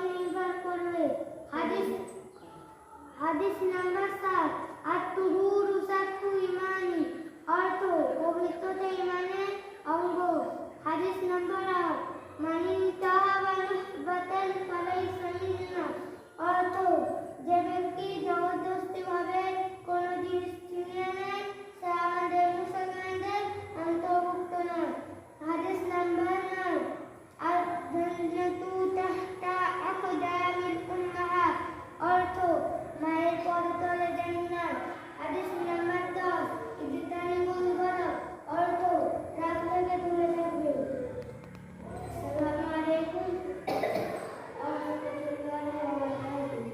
নির্ভর করবে। হাদিস নাম্বার 7, আত-তুহুরু শাত্রু ঈমানি, অর্থ পবিত্রতা ঈমানের অঙ্গ। হাদিস নাম্বার 8, মান ইনতাহাবা নুহবাতান ফালাইসা মিন্না, অর্থ যে ব্যক্তি জবরদস্তিভাবে কোনো জিনিস ছিনিয়ে নেয় সে আমাদের মুসলমানদের অন্তর্ভুক্ত নয়। হাদিস নাম্বার 9, আল-জান্নাতু তাহতা আকদামিল উম্মাহাত, অর্থ মায়ের পদতলে জান্নাত। হাদিস নাম্বার 10, ইজতানিবুল গরব, অর্থ রাগ থেকে দূরে থাকবে। আসসালামু আলাইকুম ওয়া রাহমাতুল্লাহি ওয়া বারাকাতুহু।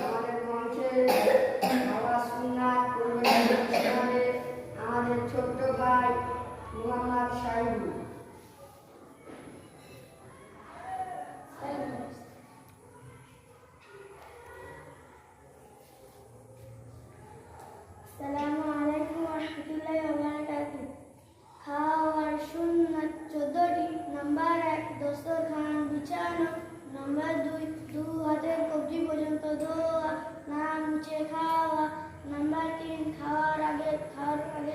আমাদের মঞ্চে আওয়াজ সুন্নাত পরিবেশন করবে আমাদের ছোট্ট ভাই মুহাম্মদ শাহিদুল। আসসালামু আলাইকুম ওয়া রাহমাতুল্লাহি ওয়া বারাকাতুহু। খাওয়ার সুন্নাত 14টি। নাম্বার 1, দস্তরখান বিছানো। নাম্বার 2, দু হাতের কবজি পর্যন্ত ধোয়া, না মুছে খাওয়া। নাম্বার 3, খাওয়ার আগে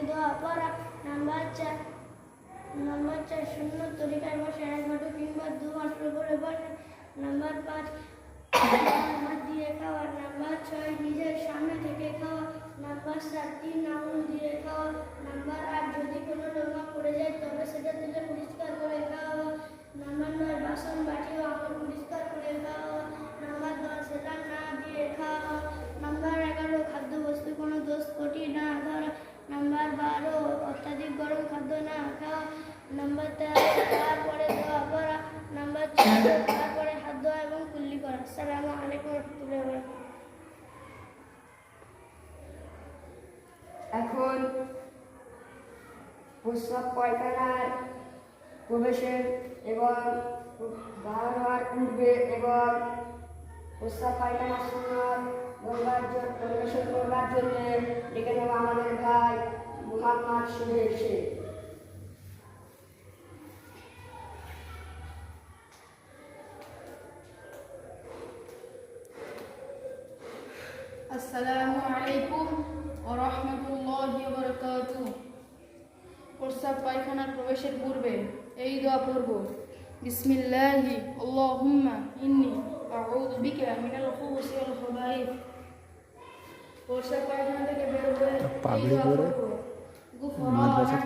দোয়া পড়া। নাম্বার 4, সুন্নত তরিকায় বসে এক হাঁটু কিংবা দু হাঁটুর উপরে বসে। নাম্বার 5, হাত দিয়ে খাওয়া। নাম্বার 6, নিজের সামনে থেকে খাওয়া। নাম্বার 7, 3 আঙুল দিয়ে খাওয়া। নাম্বার 8, যদি কোনো লোমা পড়ে যায় তবে সেটা তুলে পরিষ্কার করে খাওয়া। নাম্বার 9, বাসন বাটি ও আঙুল পরিষ্কার করে খাওয়া। নাম্বার 10, সেলাম না দিয়ে খাওয়া। নাম্বার 11, খাদ্যবস্তু কোনো দোষ কটি না ধরা। নাম্বার 12, অত্যাধিক গরম খাদ্য না খাওয়া। নাম্বার 13, তারপরে দোয়া করা। নাম্বার 14, তারপরে হাত ধোয়া এবং কুল্লি করা। আসসালামু আলাইকুম ওয়া রাহমাতুল্লাহি ওয়া বারাকাতুহু। এখন প্রস্রাব পায়খানার প্রবেশের এবং বার হওয়ার পূর্বে এবং প্রস্রাব পায়খানার সুন্নাত পরিবেশন করবার জন্য ডেকে নেব আমাদের ভাই মুহাম্মদ সুহেল শেখ। আসসালামু আলাইকুম ওয়া রাহমাতুল্লাহি ওয়া বারাকাতুহু। প্রস্রাব পায়খানার প্রবেশের পূর্বে এই দোয়া পড়ব। বিসমিল্লাহি আল্লাহুম্মা ইন্নী আউযু বিকা মিনাল খুবুসি ওয়াল খাবাইথ। প্রস্রাব পায়খানা থেকে বের হয়ে এই দোয়া পড়ব। গুফরানাকা